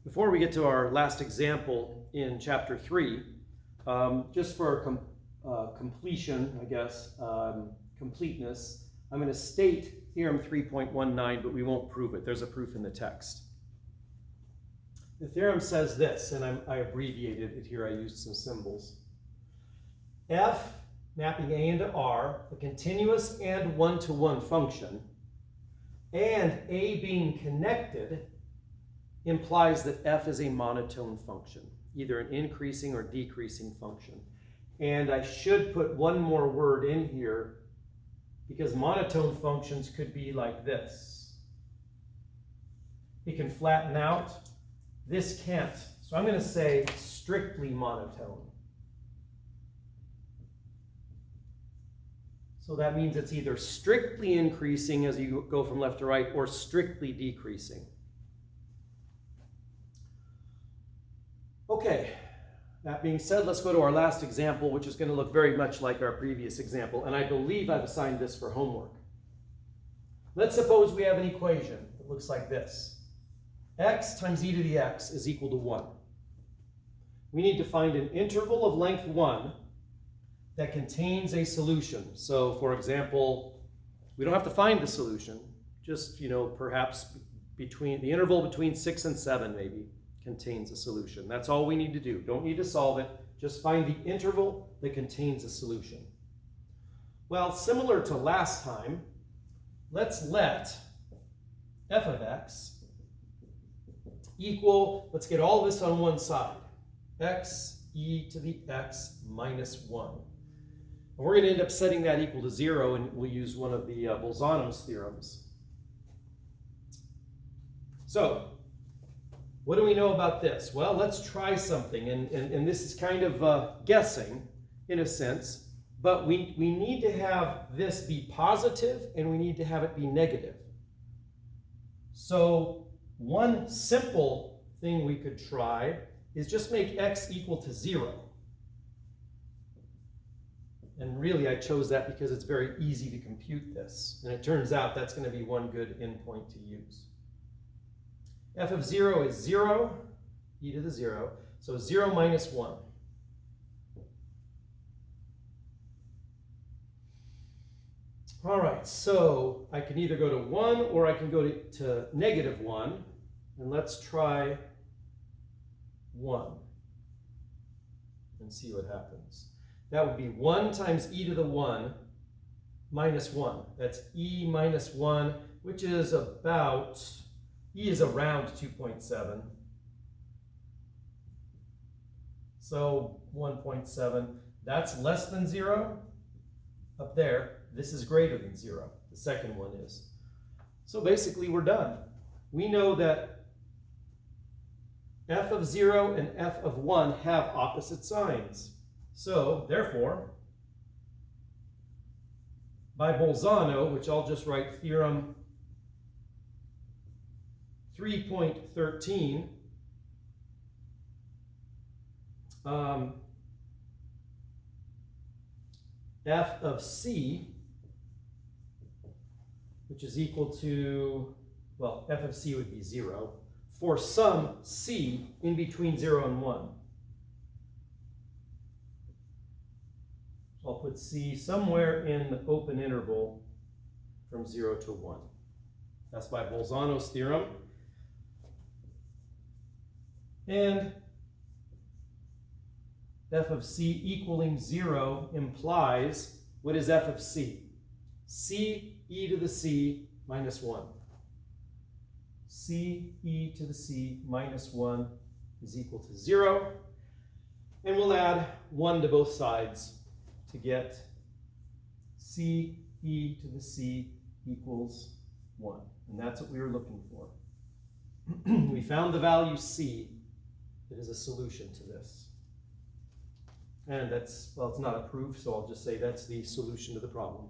Before we get to our last example in chapter 3, just for completion, I guess, completeness, I'm going to state theorem 3.19, but we won't prove it. There's a proof in the text. The theorem says this, and I abbreviated it here. I used some symbols. F, mapping A into R, a continuous and one-to-one function, and A being connected, implies that F is a monotone function, either an increasing or decreasing function. And I should put one more word in here, because monotone functions could be like this. It can flatten out. This can't. So I'm going to say strictly monotone. So that means it's either strictly increasing as you go from left to right, or strictly decreasing. Okay, that being said, let's go to our last example, which is going to look very much like our previous example, and I believe I've assigned this for homework. Let's suppose we have an equation that looks like this. X times e to the x is equal to 1. We need to find an interval of length 1 that contains a solution. So, for example, we don't have to find the solution, just, perhaps between the interval between 6 and 7 maybe contains a solution. That's all we need to do. Don't need to solve it. Just find the interval that contains a solution. Well, similar to last time, let's let f of x equal, let's get all this on one side, x e to the x minus 1. And we're going to end up setting that equal to 0, and we'll use one of the Bolzono's theorems. So, what do we know about this? Well, let's try something, and this is kind of guessing in a sense, but we need to have this be positive and we need to have it be negative. So one simple thing we could try is just make x equal to 0. And really I chose that because it's very easy to compute this, and it turns out that's going to be one good endpoint to use. F of 0 is 0, e to the 0, so 0 minus 1. All right, so I can either go to 1 or I can go to negative 1, and let's try 1 and see what happens. That would be 1 times e to the 1 minus 1. That's e minus 1, which is about... E is around 2.7. So 1.7, that's less than 0 up there. This is greater than 0. The second one is. So basically we're done. We know that f of 0 and f of 1 have opposite signs. So therefore, by Bolzono, which I'll just write theorem 3.13, f of c, which is equal to, well, f of c would be 0, for some c in between 0 and 1. So I'll put c somewhere in the open interval from 0 to 1. That's by Bolzono's theorem. And f of c equaling 0 implies, what is f of c? C e to the c minus 1. C e to the c minus 1 is equal to 0. And we'll add 1 to both sides to get c e to the c equals 1. And that's what we were looking for. We found the value c that is a solution to this. And that's, well, it's not a proof, so I'll just say that's the solution to the problem.